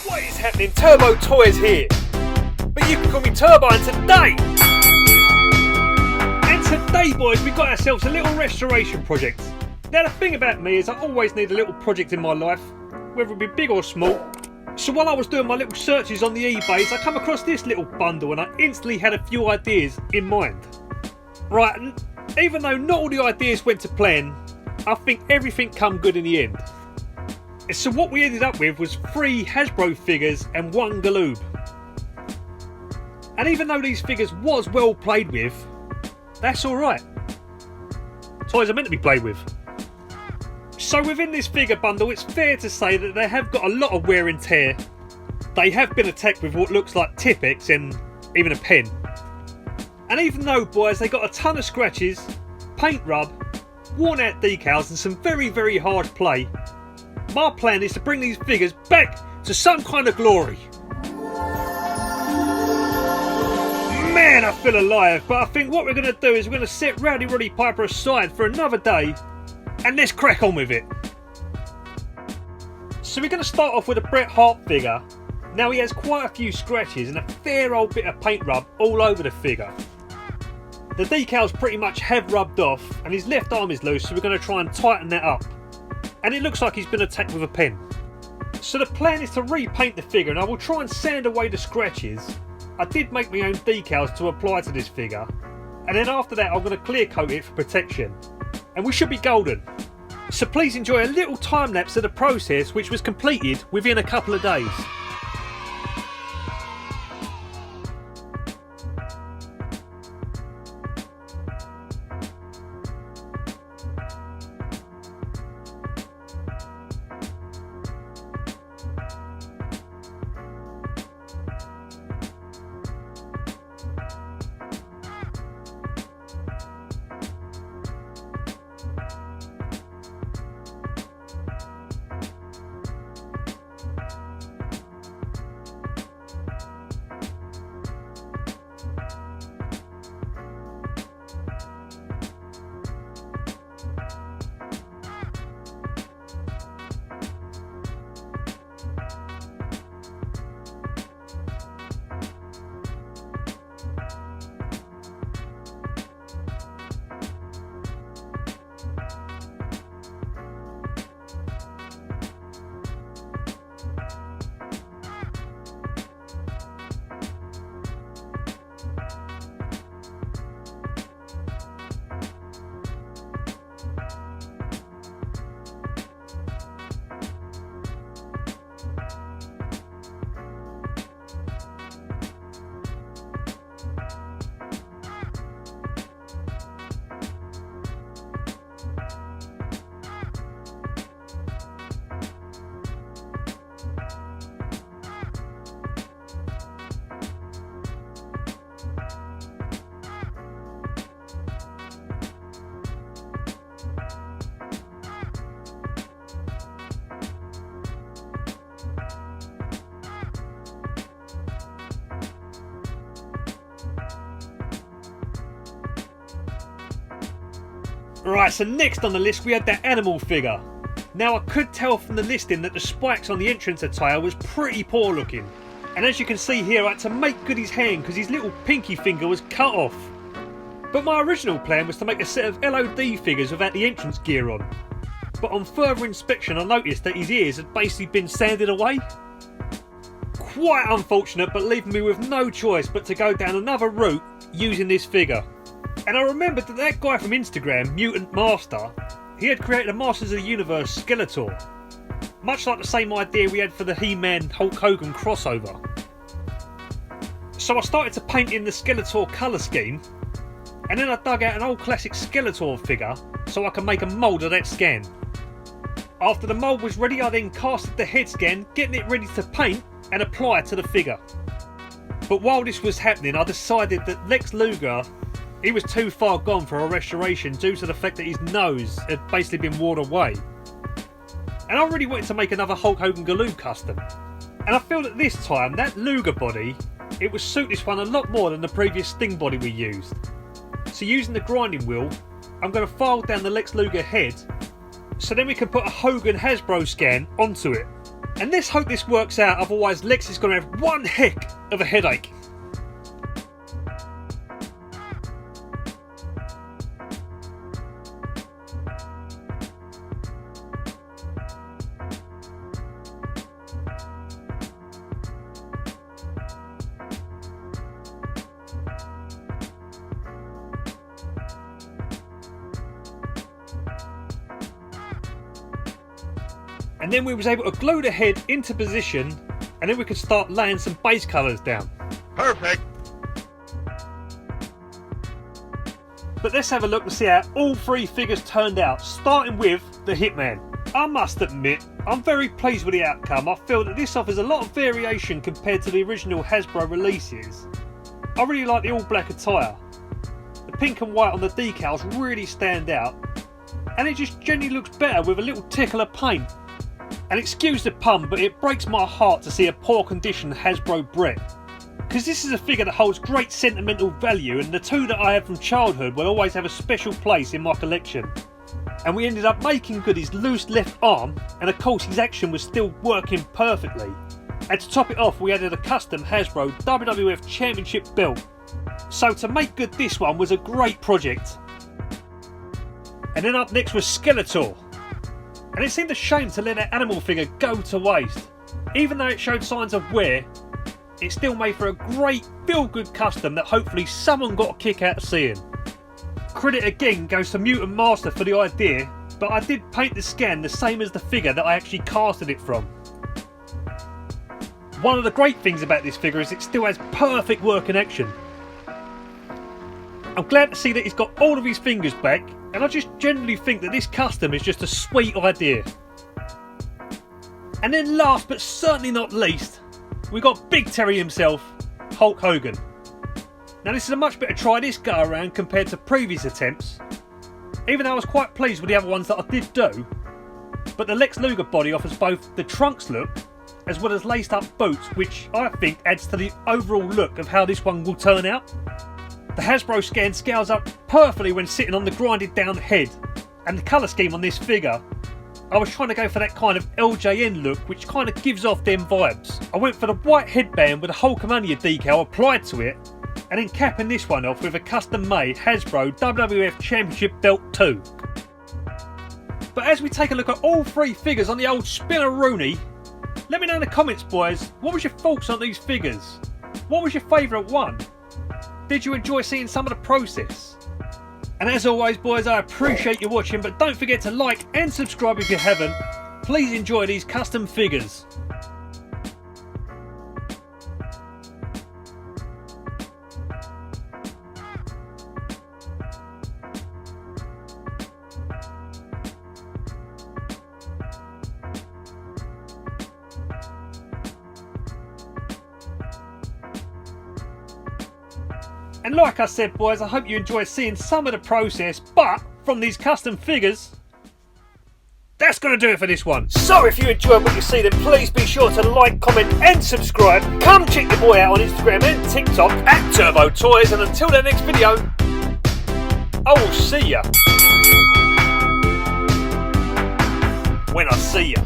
What is happening? Turbo Toys here. But you can call me Turbo, and today boys, we've got ourselves a little restoration project. Now the thing about me is I always need a little project in my life, whether it be big or small. So while I was doing my little searches on the eBays, I come across this little bundle and I instantly had a few ideas in mind. Right, and even though not all the ideas went to plan, I think everything come good in the end. So what we ended up with was 3 Hasbro figures and 1 Galoob. And even though these figures was well played with, that's alright. Toys are meant to be played with. So within this figure bundle, it's fair to say that they have got a lot of wear and tear. They have been attacked with what looks like Tipp-Ex and even a pen. And even though, boys, they got a ton of scratches, paint rub, worn out decals and some very hard play, my plan is to bring these figures back to some kind of glory. Man, I feel alive, but I think what we're going to do is we're going to set Rowdy Roddy Piper aside for another day and let's crack on with it. So we're going to start off with a Bret Hart figure. Now he has quite a few scratches and a fair old bit of paint rub all over the figure. The decals pretty much have rubbed off and his left arm is loose, so we're going to try and tighten that up. And it looks like he's been attacked with a pen. So the plan is to repaint the figure and I will try and sand away the scratches. I did make my own decals to apply to this figure, and then after that I'm going to clear coat it for protection. And we should be golden. So please enjoy a little time lapse of the process, which was completed within a couple of days. Right, so next on the list we had that animal figure. Now I could tell from the listing that the spikes on the entrance attire was pretty poor looking. And as you can see here, I had to make good his hand because his little pinky finger was cut off. But my original plan was to make a set of LOD figures without the entrance gear on. But on further inspection I noticed that his ears had basically been sanded away. Quite unfortunate, but leaving me with no choice but to go down another route using this figure. And I remembered that guy from Instagram, Mutant Master, he had created a Masters of the Universe Skeletor. Much like the same idea we had for the He-Man Hulk Hogan crossover. So I started to paint in the Skeletor colour scheme, and then I dug out an old classic Skeletor figure so I could make a mould of that scan. After the mould was ready, I then casted the head scan, getting it ready to paint and apply to the figure. But while this was happening, I decided that Lex Luger, he was too far gone for a restoration due to the fact that his nose had basically been worn away. And I really wanted to make another Hulk Hogan Galoob custom. And I feel that this time, that Luger body, it would suit this one a lot more than the previous Sting body we used. So using the grinding wheel, I'm going to file down the Lex Luger head, so then we can put a Hogan Hasbro scan onto it. And let's hope this works out, otherwise Lex is going to have one heck of a headache. And then we was able to glue the head into position, and then we could start laying some base colours down. Perfect. But let's have a look and see how all three figures turned out, starting with the Hitman. I must admit, I'm very pleased with the outcome. I feel that this offers a lot of variation compared to the original Hasbro releases. I really like the all black attire. The pink and white on the decals really stand out, and it just generally looks better with a little tickle of paint. And excuse the pun, but it breaks my heart to see a poor condition Hasbro Bret, because this is a figure that holds great sentimental value, and the two that I had from childhood will always have a special place in my collection. And we ended up making good his loose left arm, and of course his action was still working perfectly. And to top it off, we added a custom Hasbro WWF Championship belt. So to make good this one was a great project. And then up next was Skeletor. And it seemed a shame to let that animal figure go to waste. Even though it showed signs of wear, it still made for a great feel-good custom that hopefully someone got a kick out of seeing. Credit again goes to Mutant Master for the idea, but I did paint the scan the same as the figure that I actually casted it from. One of the great things about this figure is it still has perfect working action. I'm glad to see that he's got all of his fingers back, and I just generally think that this custom is just a sweet idea. And then last but certainly not least, we got Big Terry himself, Hulk Hogan. Now this is a much better try this go around compared to previous attempts, even though I was quite pleased with the other ones that I did do. But the Lex Luger body offers both the trunks look as well as laced up boots, which I think adds to the overall look of how this one will turn out. The Hasbro scan scales up perfectly when sitting on the grinded down head, and the colour scheme on this figure, I was trying to go for that kind of LJN look which kind of gives off them vibes. I went for the white headband with a Hulkamania decal applied to it, and then capping this one off with a custom made Hasbro WWF Championship belt too. But as we take a look at all three figures on the old Spinner-Rooney, let me know in the comments boys, what was your thoughts on these figures? What was your favourite one? Did you enjoy seeing some of the process? And as always boys, I appreciate you watching, but don't forget to like and subscribe if you haven't. Please enjoy these custom figures. And like I said boys, I hope you enjoy seeing some of the process, but from these custom figures, that's going to do it for this one. So if you enjoyed what you see, then please be sure to like, comment and subscribe. Come check your boy out on Instagram and TikTok at Turbo Toys, and until the next video, I will see ya when I see ya.